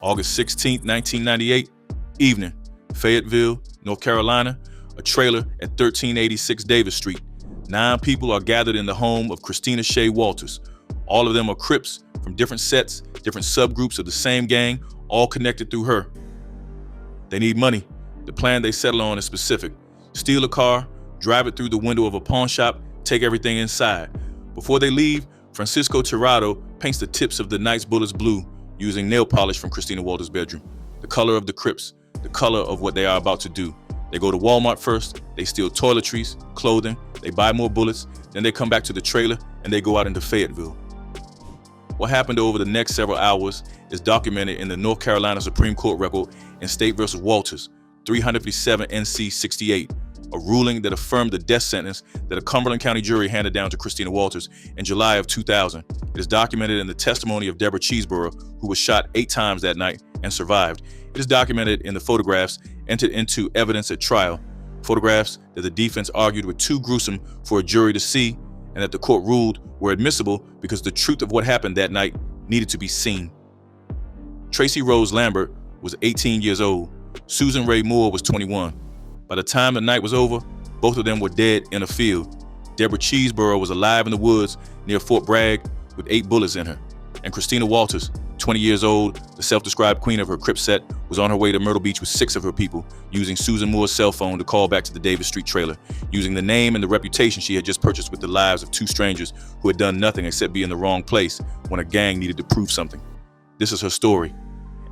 August 16, 1998, evening, Fayetteville, North Carolina, a trailer at 1386 Davis Street. 9 people are gathered in the home of Christina Shea Walters. All of them are Crips from different sets, different subgroups of the same gang, all connected through her. They need money. The plan they settle on is specific. Steal a car, drive it through the window of a pawn shop, take everything inside. Before they leave, Francisco Tirado paints the tips of the night's bullets blue using nail polish from Christina Walters' bedroom. The color of the Crips, the color of what they are about to do. They go to Walmart first, they steal toiletries, clothing, they buy more bullets, then they come back to the trailer and they go out into Fayetteville. What happened over the next several hours is documented in the North Carolina Supreme Court record in State v. Walters, 357 NC 68, a ruling that affirmed the death sentence that a Cumberland County jury handed down to Christina Walters in July of 2000. It is documented in the testimony of Deborah Cheeseborough, who was shot 8 times that night and survived. It is documented in the photographs entered into evidence at trial, photographs that the defense argued were too gruesome for a jury to see and that the court ruled were admissible because the truth of what happened that night needed to be seen. Tracy Rose Lambert was 18 years old. Susan Ray Moore was 21. By the time the night was over, both of them were dead in a field. Deborah Cheeseborough was alive in the woods near Fort Bragg with 8 bullets in her. And Christina Walters, 20 years old, the self-described queen of her Crip set, was on her way to Myrtle Beach with 6 of her people, using Susan Moore's cell phone to call back to the Davis Street trailer, using the name and the reputation she had just purchased with the lives of 2 strangers who had done nothing except be in the wrong place when a gang needed to prove something. This is her story,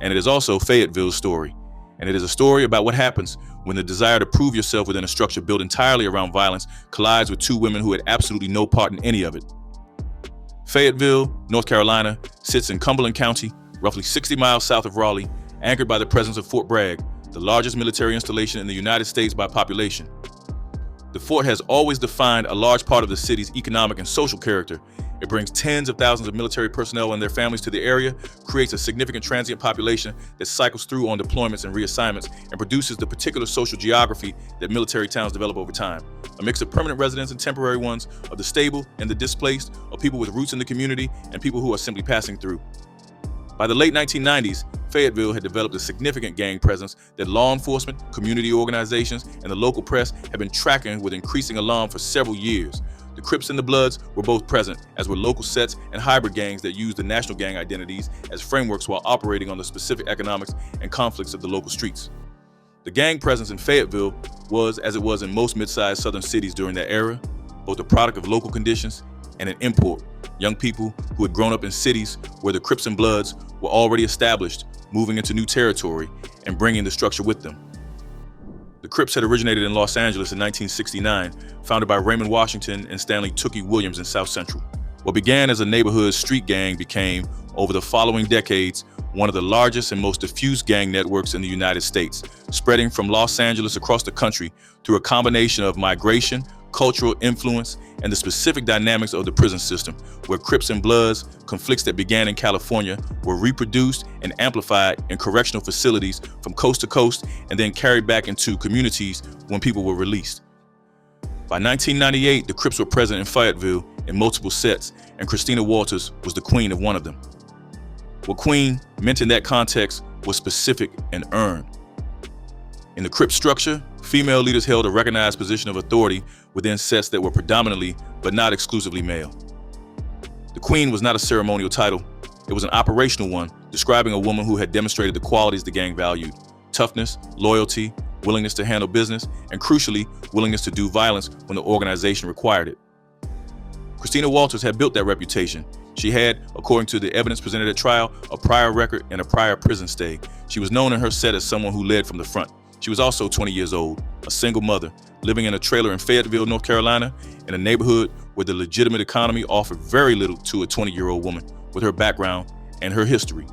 and it is also Fayetteville's story. And it is a story about what happens when the desire to prove yourself within a structure built entirely around violence collides with 2 women who had absolutely no part in any of it. Fayetteville, North Carolina, sits in Cumberland County, roughly 60 miles south of Raleigh, anchored by the presence of Fort Bragg, the largest military installation in the United States by population. The fort has always defined a large part of the city's economic and social character. It brings tens of thousands of military personnel and their families to the area, creates a significant transient population that cycles through on deployments and reassignments, and produces the particular social geography that military towns develop over time. A mix of permanent residents and temporary ones, of the stable and the displaced, of people with roots in the community and people who are simply passing through. By the late 1990s, Fayetteville had developed a significant gang presence that law enforcement, community organizations, and the local press have been tracking with increasing alarm for several years. The Crips and the Bloods were both present, as were local sets and hybrid gangs that used the national gang identities as frameworks while operating on the specific economics and conflicts of the local streets. The gang presence in Fayetteville was, as it was in most mid-sized southern cities during that era, both a product of local conditions and an import. Young people who had grown up in cities where the Crips and Bloods were already established, moving into new territory and bringing the structure with them. The Crips had originated in Los Angeles in 1969, founded by Raymond Washington and Stanley Tookie Williams in South Central. What began as a neighborhood street gang became, over the following decades, one of the largest and most diffuse gang networks in the United States, spreading from Los Angeles across the country through a combination of migration, cultural influence, and the specific dynamics of the prison system, where Crips and Bloods, conflicts that began in California, were reproduced and amplified in correctional facilities from coast to coast and then carried back into communities when people were released. By 1998, the Crips were present in Fayetteville in multiple sets, and Christina Walters was the queen of one of them. What queen meant in that context was specific and earned. In the Crip structure, female leaders held a recognized position of authority within sets that were predominantly, but not exclusively, male. The queen was not a ceremonial title. It was an operational one, describing a woman who had demonstrated the qualities the gang valued: toughness, loyalty, willingness to handle business, and crucially, willingness to do violence when the organization required it. Christina Walters had built that reputation. She had, according to the evidence presented at trial, a prior record and a prior prison stay. She was known in her set as someone who led from the front. She was also 20 years old, a single mother, living in a trailer in Fayetteville, North Carolina, in a neighborhood where the legitimate economy offered very little to a 20-year-old woman with her background and her history.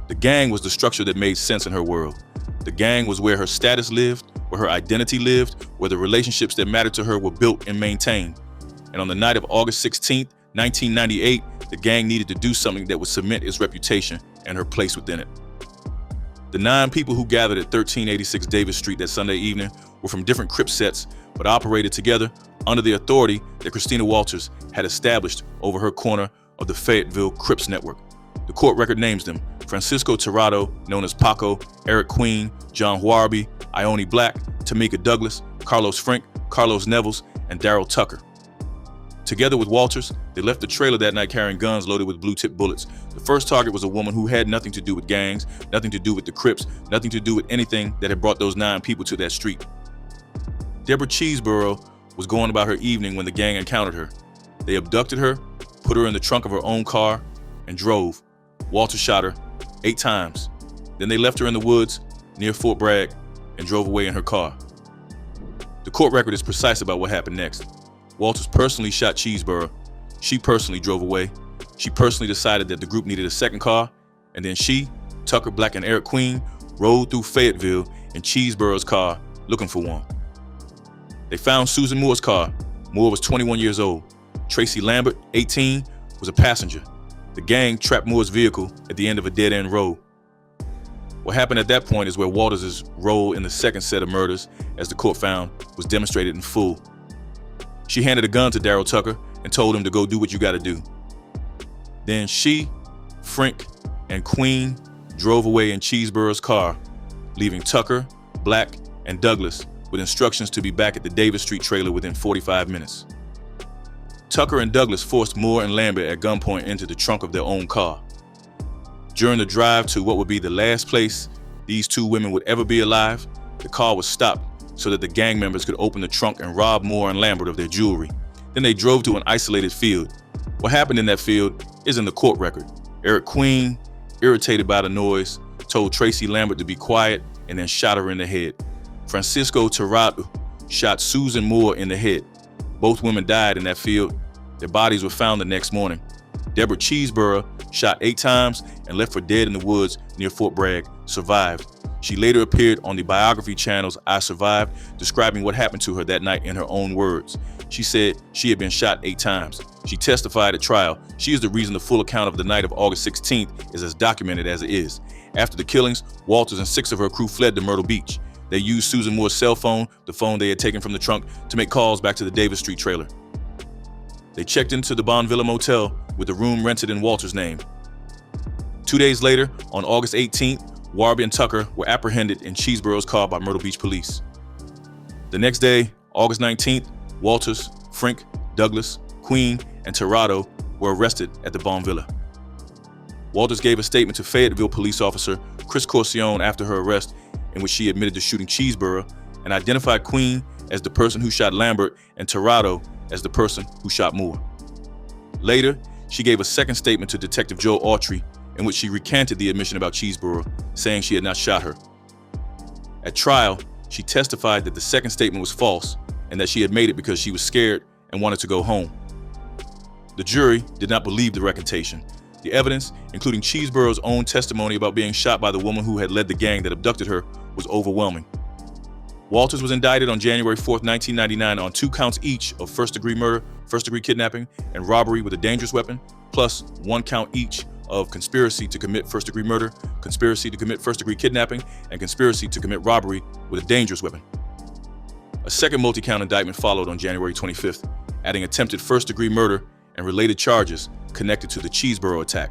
The gang was the structure that made sense in her world. The gang was where her status lived, where her identity lived, where the relationships that mattered to her were built and maintained. And on the night of August 16, 1998, the gang needed to do something that would cement its reputation and her place within it. The 9 people who gathered at 1386 Davis Street that Sunday evening were from different Crip sets, but operated together under the authority that Christina Walters had established over her corner of the Fayetteville Crips network. The court record names them: Francisco Tirado, known as Paco, Eric Queen, John Warby, Ione Black, Tamika Douglas, Carlos Frank, Carlos Nevels, and Daryl Tucker. Together with Walters, they left the trailer that night carrying guns loaded with blue-tip bullets. The first target was a woman who had nothing to do with gangs, nothing to do with the Crips, nothing to do with anything that had brought those 9 people to that street. Deborah Cheeseborough was going about her evening when the gang encountered her. They abducted her, put her in the trunk of her own car, and drove. Walters shot her 8 times. Then they left her in the woods near Fort Bragg and drove away in her car. The court record is precise about what happened next. Walters personally shot Cheeseborough. She personally drove away. She personally decided that the group needed a second car, and then she, Tucker, Black, and Eric Queen rode through Fayetteville in Cheeseborough's car looking for one. They found Susan Moore's car. Moore was 21 years old. Tracy Lambert, 18, was a passenger. The gang trapped Moore's vehicle at the end of a dead-end road. What happened at that point is where Walters' role in the second set of murders, as the court found, was demonstrated in full. She handed a gun to Daryl Tucker and told him to go do what you gotta do. Then she, Frank, and Queen drove away in Cheeseborough's car, leaving Tucker, Black, and Douglas with instructions to be back at the Davis Street trailer within 45 minutes. Tucker and Douglas forced Moore and Lambert at gunpoint into the trunk of their own car. During the drive to what would be the last place these 2 women would ever be alive, the car was stopped so that the gang members could open the trunk and rob Moore and Lambert of their jewelry. Then they drove to an isolated field. What happened in that field is in the court record. Eric Queen, irritated by the noise, told Tracy Lambert to be quiet and then shot her in the head. Francisco Tirado shot Susan Moore in the head. Both women died in that field. Their bodies were found the next morning. Deborah Cheeseborough, shot 8 times and left for dead in the woods near Fort Bragg, survived. She later appeared on the biography channel's I Survived, describing what happened to her that night in her own words. She said she had been shot 8 times. She testified at trial. She is the reason the full account of the night of August 16th is as documented as it is. After the killings, Walters and 6 of her crew fled to Myrtle Beach. They used Susan Moore's cell phone, the phone they had taken from the trunk, to make calls back to the Davis Street trailer. They checked into the Bonvilla Motel with the room rented in Walters' name. 2 days later, on August 18th, Warby and Tucker were apprehended in Cheeseborough's car by Myrtle Beach police. The next day, August 19th, Walters, Frank, Douglas, Queen, and Tirado were arrested at the Bonvilla. Walters gave a statement to Fayetteville police officer Chris Corcione after her arrest, in which she admitted to shooting Cheeseborough and identified Queen as the person who shot Lambert and Tirado as the person who shot Moore. Later, she gave a second statement to Detective Joe Autry in which she recanted the admission about Cheeseborough, saying she had not shot her. At trial, she testified that the second statement was false and that she had made it because she was scared and wanted to go home. The jury did not believe the recantation. The evidence, including Cheeseborough's own testimony about being shot by the woman who had led the gang that abducted her, was overwhelming. Walters was indicted on January 4th, 1999 on 2 counts each of first-degree murder, first-degree kidnapping, and robbery with a dangerous weapon, plus 1 count each of conspiracy to commit first-degree murder, conspiracy to commit first-degree kidnapping, and conspiracy to commit robbery with a dangerous weapon. A second multi-count indictment followed on January 25th, adding attempted first-degree murder and related charges connected to the Cheeseborough attack.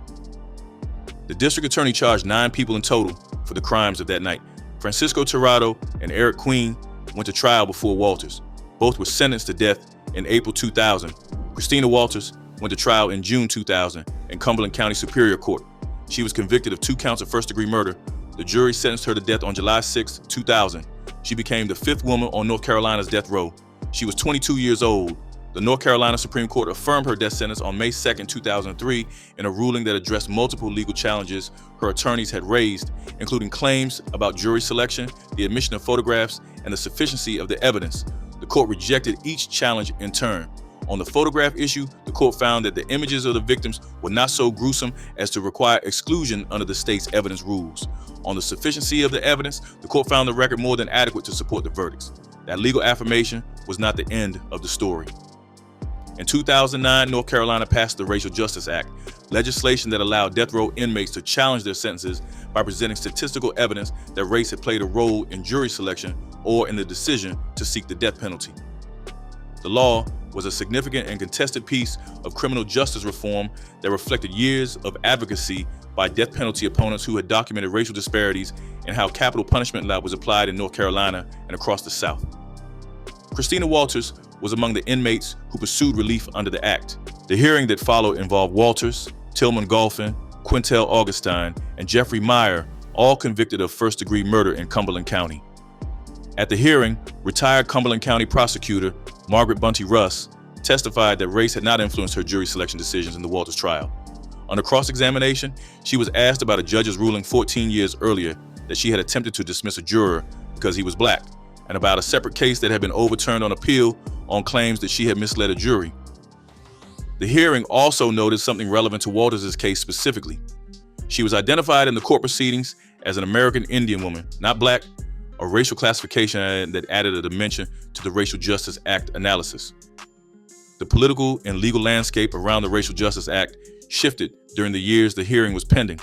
The district attorney charged 9 people in total for the crimes of that night. Francisco Tirado and Eric Queen went to trial before Walters. Both were sentenced to death in April 2000. Christina Walters went to trial in June 2000 in Cumberland County Superior Court. She was convicted of 2 counts of first-degree murder. The jury sentenced her to death on July 6, 2000. She became the 5th woman on North Carolina's death row. She was 22 years old. The North Carolina Supreme Court affirmed her death sentence on May 2, 2003 in a ruling that addressed multiple legal challenges her attorneys had raised, including claims about jury selection, the admission of photographs, and the sufficiency of the evidence. The court rejected each challenge in turn. On the photograph issue, the court found that the images of the victims were not so gruesome as to require exclusion under the state's evidence rules. On the sufficiency of the evidence, the court found the record more than adequate to support the verdicts. That legal affirmation was not the end of the story. In 2009, North Carolina passed the Racial Justice Act, legislation that allowed death row inmates to challenge their sentences by presenting statistical evidence that race had played a role in jury selection or in the decision to seek the death penalty. The law was a significant and contested piece of criminal justice reform that reflected years of advocacy by death penalty opponents who had documented racial disparities in how capital punishment law was applied in North Carolina and across the South. Christina Walters was among the inmates who pursued relief under the act. The hearing that followed involved Walters, Tillman Golphin, Quintel Augustine, and Jeffrey Meyer, all convicted of first-degree murder in Cumberland County. At the hearing, retired Cumberland County prosecutor Margaret Bunty Russ testified that race had not influenced her jury selection decisions in the Walters trial. Under cross-examination, she was asked about a judge's ruling 14 years earlier that she had attempted to dismiss a juror because he was black, and about a separate case that had been overturned on appeal on claims that she had misled a jury. The hearing also noted something relevant to Walters' case specifically. She was identified in the court proceedings as an American Indian woman, not black, a racial classification that added a dimension to the Racial Justice Act analysis. The political and legal landscape around the Racial Justice Act shifted during the years the hearing was pending.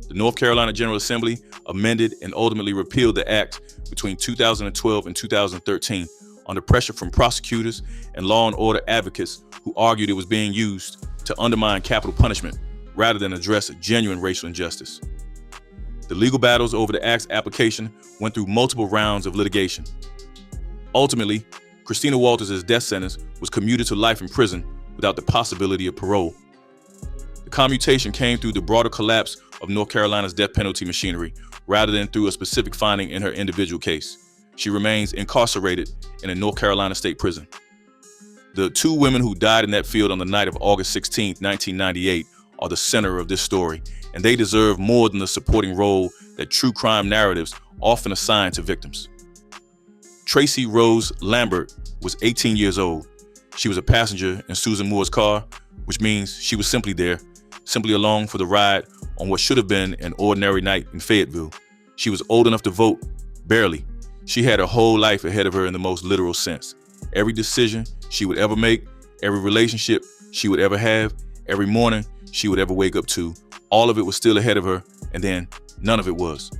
The North Carolina General Assembly amended and ultimately repealed the act between 2012 and 2013 under pressure from prosecutors and law and order advocates who argued it was being used to undermine capital punishment rather than address genuine racial injustice. The legal battles over the act's application went through multiple rounds of litigation. Ultimately, Christina Walters' death sentence was commuted to life in prison without the possibility of parole. The commutation came through the broader collapse of North Carolina's death penalty machinery rather than through a specific finding in her individual case. She remains incarcerated in a North Carolina state prison. The two women who died in that field on the night of August 16, 1998 are the center of this story, and they deserve more than the supporting role that true crime narratives often assign to victims. Tracy Rose Lambert was 18 years old. She was a passenger in Susan Moore's car, which means she was simply there, simply along for the ride on what should have been an ordinary night in Fayetteville. She was old enough to vote, barely. She had her whole life ahead of her in the most literal sense. Every decision she would ever make, every relationship she would ever have, every morning she would ever wake up to, all of it was still ahead of her, and then none of it was.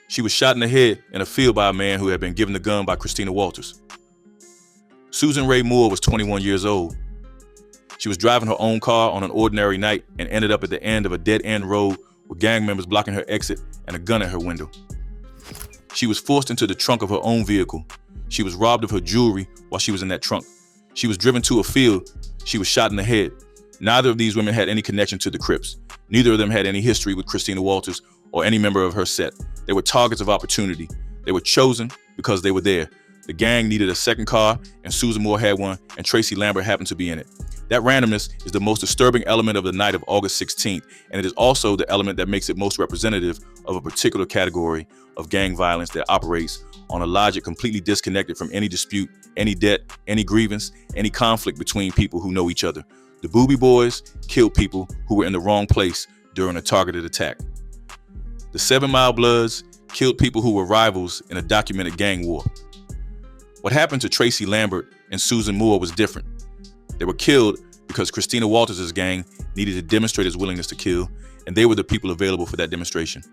She was shot in the head in a field by a man who had been given the gun by Christina Walters. Susan Ray Moore was 21 years old. She was driving her own car on an ordinary night and ended up at the end of a dead-end road with gang members blocking her exit and a gun at her window. She was forced into the trunk of her own vehicle. She was robbed of her jewelry while she was in that trunk. She was driven to a field. She was shot in the head. Neither of these women had any connection to the Crips. Neither of them had any history with Christina Walters or any member of her set. They were targets of opportunity. They were chosen because they were there. The gang needed a second car, and Susan Moore had one, and Tracy Lambert happened to be in it. That randomness is the most disturbing element of the night of August 16th, and it is also the element that makes it most representative of a particular category of gang violence that operates on a logic completely disconnected from any dispute, any debt, any grievance, any conflict between people who know each other. The Booby Boys killed people who were in the wrong place during a targeted attack. The 7 Mile Bloods killed people who were rivals in a documented gang war. What happened to Tracy Lambert and Susan Moore was different. They were killed because Christina Walters' gang needed to demonstrate its willingness to kill, and they were the people available for that demonstration.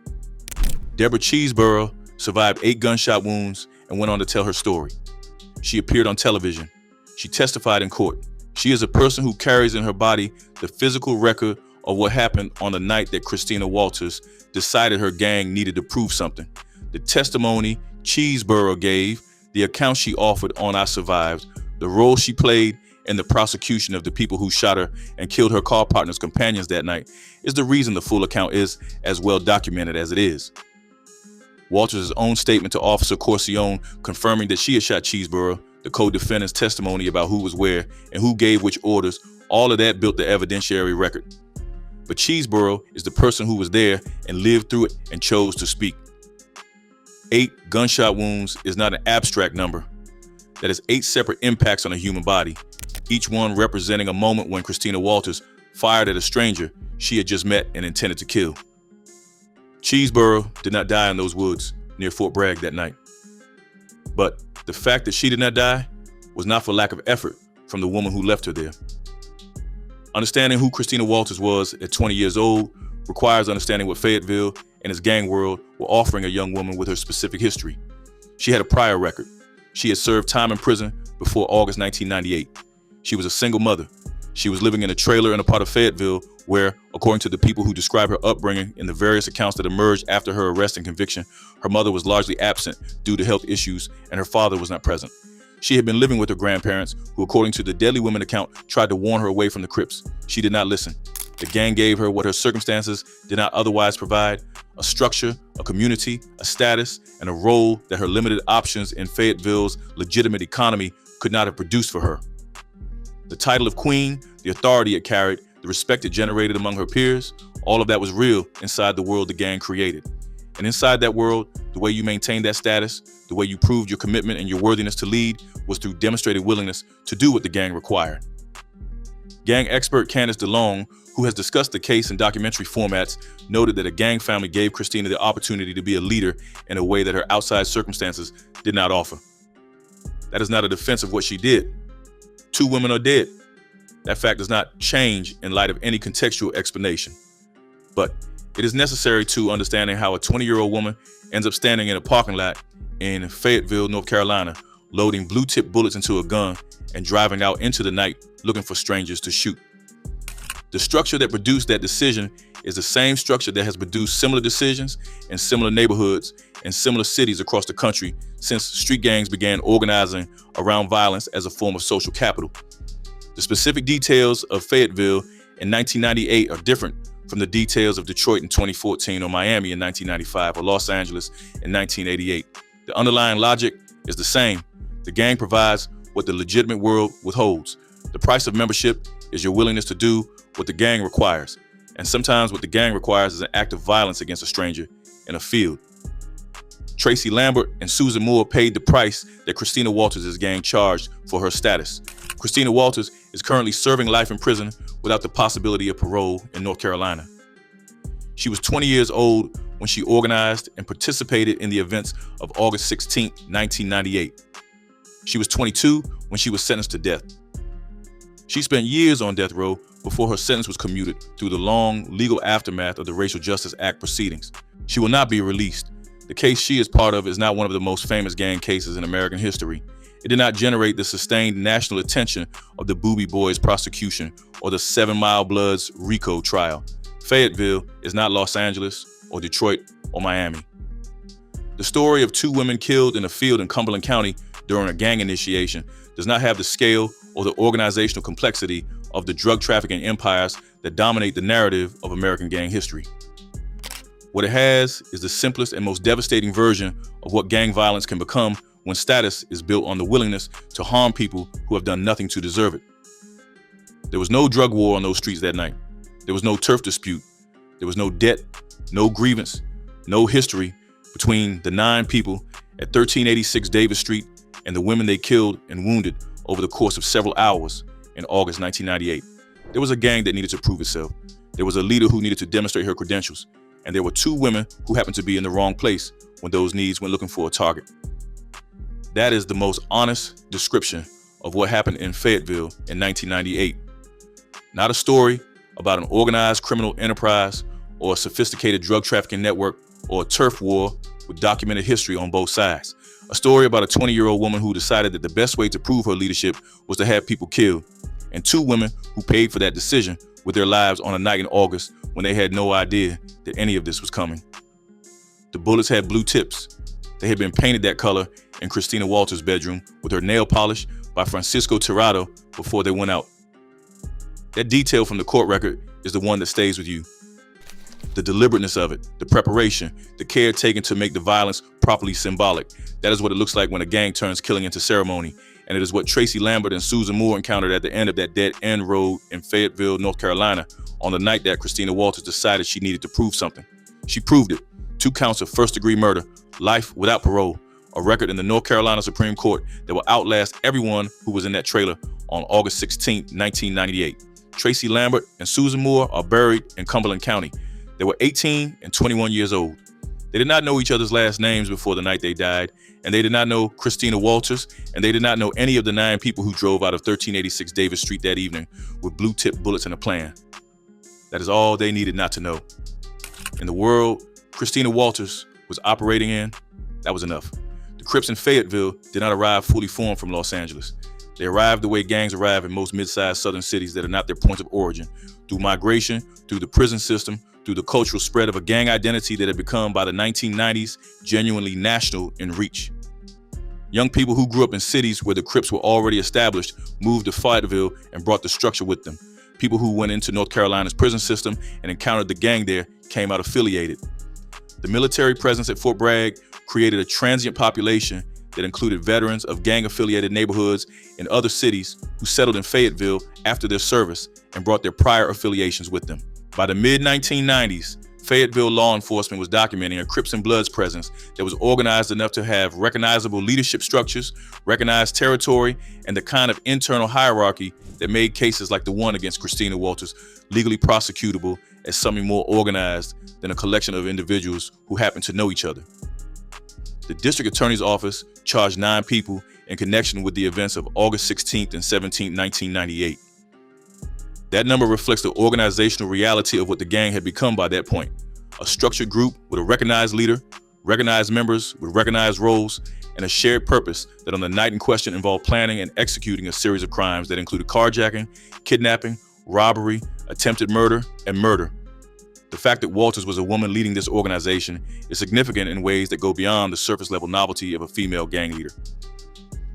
Deborah Cheeseborough survived 8 gunshot wounds and went on to tell her story. She appeared on television. She testified in court. She is a person who carries in her body the physical record of what happened on the night that Christina Walters decided her gang needed to prove something. The testimony Cheeseborough gave, the account she offered on I Survived, the role she played in the prosecution of the people who shot her and killed her car partner's companions that night is the reason the full account is as well documented as it is. Walters' own statement to Officer Corcione confirming that she had shot Cheeseborough, the co-defendant's testimony about who was where and who gave which orders, all of that built the evidentiary record. But Cheeseborough is the person who was there and lived through it and chose to speak. 8 gunshot wounds is not an abstract number. That is 8 separate impacts on a human body, each one representing a moment when Christina Walters fired at a stranger she had just met and intended to kill. Cheeseborough did not die in those woods near Fort Bragg that night. But the fact that she did not die was not for lack of effort from the woman who left her there. Understanding who Christina Walters was at 20 years old requires understanding what Fayetteville and its gang world were offering a young woman with her specific history. She had a prior record. She had served time in prison before August 1998. She was a single mother. She was living in a trailer in a part of Fayetteville where, according to the people who describe her upbringing in the various accounts that emerged after her arrest and conviction, her mother was largely absent due to health issues and her father was not present. She had been living with her grandparents, who, according to the Deadly Women account, tried to warn her away from the Crips. She did not listen. The gang gave her what her circumstances did not otherwise provide: a structure, a community, a status, and a role that her limited options in Fayetteville's legitimate economy could not have produced for her. The title of queen, the authority it carried, the respect it generated among her peers, all of that was real inside the world the gang created. And inside that world, the way you maintained that status, the way you proved your commitment and your worthiness to lead, was through demonstrated willingness to do what the gang required. Gang expert Candace DeLong, who has discussed the case in documentary formats, noted that a gang family gave Christina the opportunity to be a leader in a way that her outside circumstances did not offer. That is not a defense of what she did. 2 women are dead. That fact does not change in light of any contextual explanation. But it is necessary to understanding how a 20-year-old woman ends up standing in a parking lot in Fayetteville, North Carolina, loading blue-tip bullets into a gun and driving out into the night looking for strangers to shoot. The structure that produced that decision is the same structure that has produced similar decisions in similar neighborhoods and similar cities across the country since street gangs began organizing around violence as a form of social capital. The specific details of Fayetteville in 1998 are different from the details of Detroit in 2014 or Miami in 1995 or Los Angeles in 1988. The underlying logic is the same. The gang provides what the legitimate world withholds. The price of membership is your willingness to do what the gang requires. And sometimes what the gang requires is an act of violence against a stranger in a field. Tracy Lambert and Susan Moore paid the price that Christina Walters' gang charged for her status. Christina Walters is currently serving life in prison without the possibility of parole in North Carolina. She was 20 years old when she organized and participated in the events of August 16, 1998. She was 22 when she was sentenced to death. She spent years on death row before her sentence was commuted through the long legal aftermath of the Racial Justice Act proceedings. She will not be released. The case she is part of is not one of the most famous gang cases in American history. It did not generate the sustained national attention of the Boobie Boys prosecution or the 7 Mile Bloods RICO trial. Fayetteville is not Los Angeles or Detroit or Miami. The story of 2 women killed in a field in Cumberland County during a gang initiation does not have the scale or the organizational complexity of the drug trafficking empires that dominate the narrative of American gang history. What it has is the simplest and most devastating version of what gang violence can become when status is built on the willingness to harm people who have done nothing to deserve it. There was no drug war on those streets that night. There was no turf dispute. There was no debt, no grievance, no history between the 9 people at 1386 Davis Street and the women they killed and wounded over the course of several hours in August 1998. There was a gang that needed to prove itself. There was a leader who needed to demonstrate her credentials. And there were 2 women who happened to be in the wrong place when those needs went looking for a target. That is the most honest description of what happened in Fayetteville in 1998. Not a story about an organized criminal enterprise or a sophisticated drug trafficking network or a turf war with documented history on both sides. A story about a 20-year-old woman who decided that the best way to prove her leadership was to have people killed, and 2 women who paid for that decision with their lives on a night in August when they had no idea that any of this was coming. The bullets had blue tips. They had been painted that color in Christina Walters' bedroom with her nail polish by Francisco Tirado before they went out. That detail from the court record is the one that stays with you. The deliberateness of it, the preparation, the care taken to make the violence properly symbolic. That is what it looks like when a gang turns killing into ceremony. And it is what Tracy Lambert and Susan Moore encountered at the end of that dead-end road in Fayetteville, North Carolina, on the night that Christina Walters decided she needed to prove something. She proved it. 2 counts of first-degree murder, life without parole, a record in the North Carolina Supreme Court that will outlast everyone who was in that trailer on August 16, 1998. Tracy Lambert and Susan Moore are buried in Cumberland County. They were 18 and 21 years old. They did not know each other's last names before the night they died, and they did not know Christina Walters, and they did not know any of the 9 people who drove out of 1386 Davis Street that evening with blue-tip bullets and a plan. That is all they needed not to know. In the world Christina Walters was operating in, that was enough. The Crips in Fayetteville did not arrive fully formed from Los Angeles. They arrived the way gangs arrive in most mid-sized southern cities that are not their points of origin, through migration, through the prison system, through the cultural spread of a gang identity that had become, by the 1990s, genuinely national in reach. Young people who grew up in cities where the Crips were already established moved to Fayetteville and brought the structure with them. People who went into North Carolina's prison system and encountered the gang there came out affiliated. The military presence at Fort Bragg created a transient population that included veterans of gang-affiliated neighborhoods in other cities who settled in Fayetteville after their service and brought their prior affiliations with them. By the mid-1990s, Fayetteville law enforcement was documenting a Crips and Bloods presence that was organized enough to have recognizable leadership structures, recognized territory, and the kind of internal hierarchy that made cases like the one against Christina Walters legally prosecutable as something more organized than a collection of individuals who happen to know each other. The district attorney's office charged 9 people in connection with the events of August 16th and 17th, 1998. That number reflects the organizational reality of what the gang had become by that point. A structured group with a recognized leader, recognized members with recognized roles, and a shared purpose that on the night in question involved planning and executing a series of crimes that included carjacking, kidnapping, robbery, attempted murder, and murder. The fact that Walters was a woman leading this organization is significant in ways that go beyond the surface-level novelty of a female gang leader.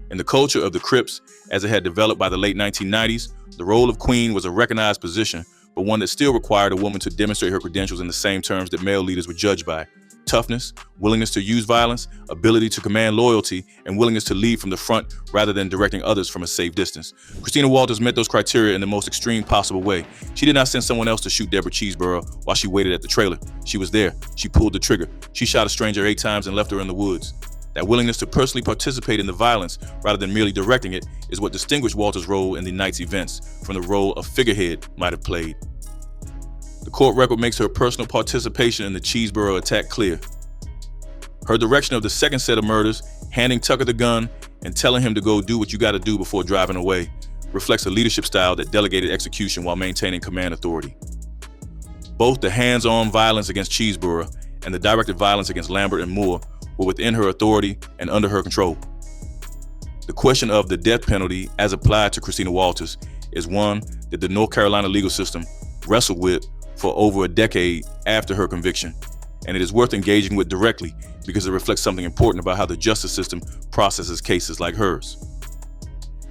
In the culture of the Crips, as it had developed by the late 1990s, the role of queen was a recognized position, but one that still required a woman to demonstrate her credentials in the same terms that male leaders were judged by: toughness, willingness to use violence, ability to command loyalty, and willingness to lead from the front rather than directing others from a safe distance. Christina Walters met those criteria in the most extreme possible way. She did not send someone else to shoot Deborah Cheeseborough while she waited at the trailer. She was there. She pulled the trigger. She shot a stranger 8 times and left her in the woods. That willingness to personally participate in the violence rather than merely directing it is what distinguished Walters' role in the night's events from the role a figurehead might have played. The court record makes her personal participation in the Cheeseborough attack clear. Her direction of the second set of murders, handing Tucker the gun and telling him to go do what you gotta do before driving away, reflects a leadership style that delegated execution while maintaining command authority. Both the hands-on violence against Cheeseborough and the directed violence against Lambert and Moore were within her authority and under her control. The question of the death penalty as applied to Christina Walters is one that the North Carolina legal system wrestled with for over a decade after her conviction, and it is worth engaging with directly because it reflects something important about how the justice system processes cases like hers.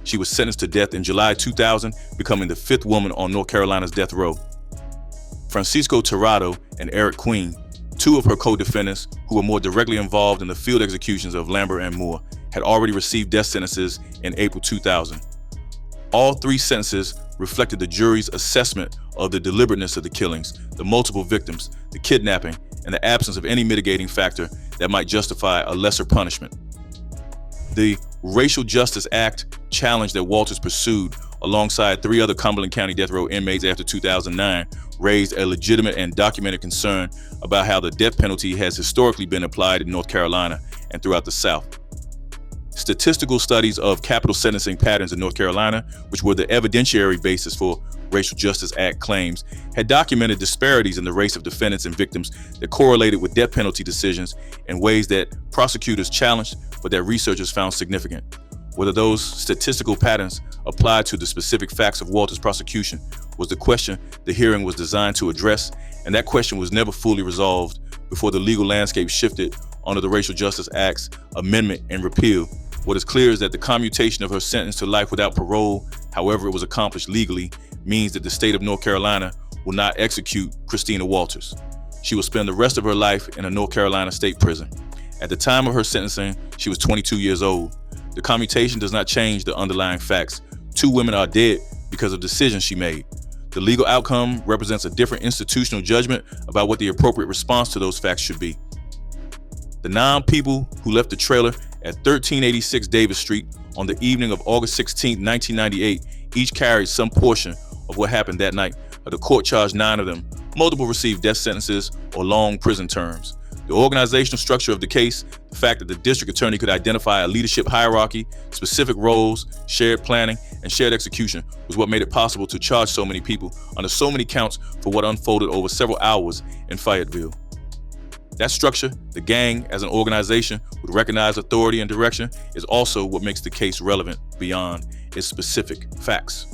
She was sentenced to death in July 2000, becoming the 5th woman on North Carolina's death row. Francisco Tirado and Eric Queen, 2 of her co-defendants who were more directly involved in the field executions of Lambert and Moore, had already received death sentences in April 2000. All 3 sentences reflected the jury's assessment of the deliberateness of the killings, the multiple victims, the kidnapping, and the absence of any mitigating factor that might justify a lesser punishment. The Racial Justice Act challenge that Walters pursued alongside 3 other Cumberland County death row inmates after 2009 raised a legitimate and documented concern about how the death penalty has historically been applied in North Carolina and throughout the South. Statistical studies of capital sentencing patterns in North Carolina, which were the evidentiary basis for Racial Justice Act claims, had documented disparities in the race of defendants and victims that correlated with death penalty decisions in ways that prosecutors challenged, but that researchers found significant. Whether those statistical patterns applied to the specific facts of Walters' prosecution was the question the hearing was designed to address, and that question was never fully resolved before the legal landscape shifted under the Racial Justice Act's amendment and repeal. What is clear is that the commutation of her sentence to life without parole, however it was accomplished legally, means that the state of North Carolina will not execute Christina Walters. She will spend the rest of her life in a North Carolina state prison. At the time of her sentencing, she was 22 years old. The commutation does not change the underlying facts. 2 women are dead because of decisions she made. The legal outcome represents a different institutional judgment about what the appropriate response to those facts should be. The 9 people who left the trailer at 1386 Davis Street on the evening of August 16, 1998, each carried some portion of what happened that night. The court charged 9 of them. Multiple received death sentences or long prison terms. The organizational structure of the case, the fact that the district attorney could identify a leadership hierarchy, specific roles, shared planning, and shared execution was what made it possible to charge so many people under so many counts for what unfolded over several hours in Fayetteville. That structure, the gang as an organization with recognized authority and direction, is also what makes the case relevant beyond its specific facts.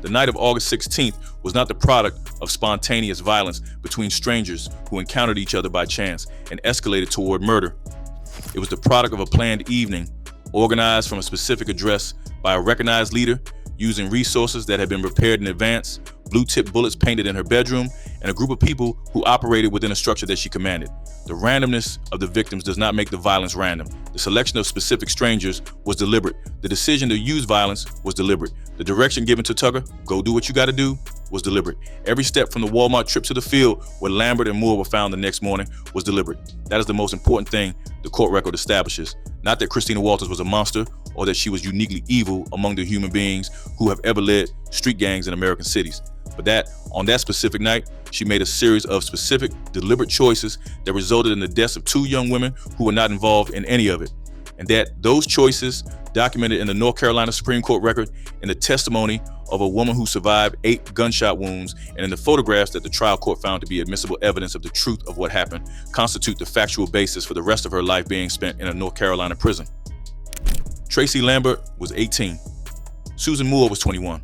The night of August 16th was not the product of spontaneous violence between strangers who encountered each other by chance and escalated toward murder. It was the product of a planned evening, organized from a specific address by a recognized leader, using resources that had been prepared in advance, blue-tip bullets painted in her bedroom, and a group of people who operated within a structure that she commanded. The randomness of the victims does not make the violence random. The selection of specific strangers was deliberate. The decision to use violence was deliberate. The direction given to Tucker, go do what you gotta do, was deliberate. Every step from the Walmart trip to the field where Lambert and Moore were found the next morning was deliberate. That is the most important thing the court record establishes. Not that Christina Walters was a monster or that she was uniquely evil among the human beings who have ever led street gangs in American cities, but that on that specific night, she made a series of specific, deliberate choices that resulted in the deaths of 2 young women who were not involved in any of it. And that those choices, documented in the North Carolina Supreme Court record, in the testimony of a woman who survived 8 gunshot wounds, and in the photographs that the trial court found to be admissible evidence of the truth of what happened, constitute the factual basis for the rest of her life being spent in a North Carolina prison. Tracy Lambert was 18. Susan Moore was 21.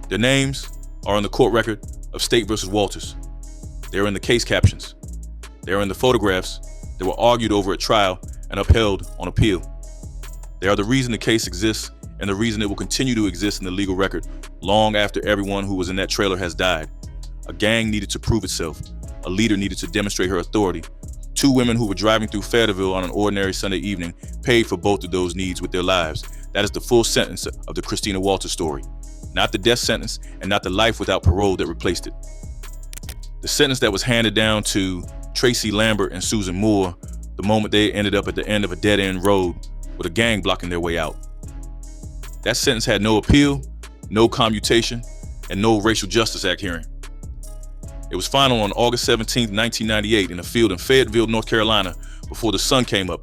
Their names are on the court record of State versus Walters. They're in the case captions. They're in the photographs that were argued over at trial and upheld on appeal. They are the reason the case exists and the reason it will continue to exist in the legal record long after everyone who was in that trailer has died. A gang needed to prove itself. A leader needed to demonstrate her authority. 2 women who were driving through Fayetteville on an ordinary Sunday evening paid for both of those needs with their lives. That is the full sentence of the Christina Walters story. Not the death sentence and not the life without parole that replaced it. The sentence that was handed down to Tracy Lambert and Susan Moore the moment they ended up at the end of a dead-end road with a gang blocking their way out. That sentence had no appeal, no commutation, and no Racial Justice Act hearing. It was final on August 17, 1998 in a field in Fayetteville, North Carolina, before the sun came up,